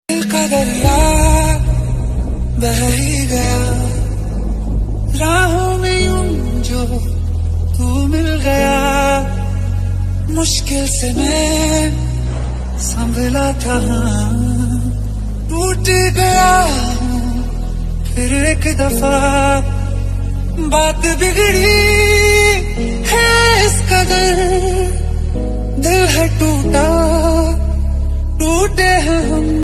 दिल का दरिया बह ही गया, राहों में यूं जो तू मिल गया। मुश्किल से मैं संभला था, टूट गया हूँ फिर एक दफा। बात बिगड़ी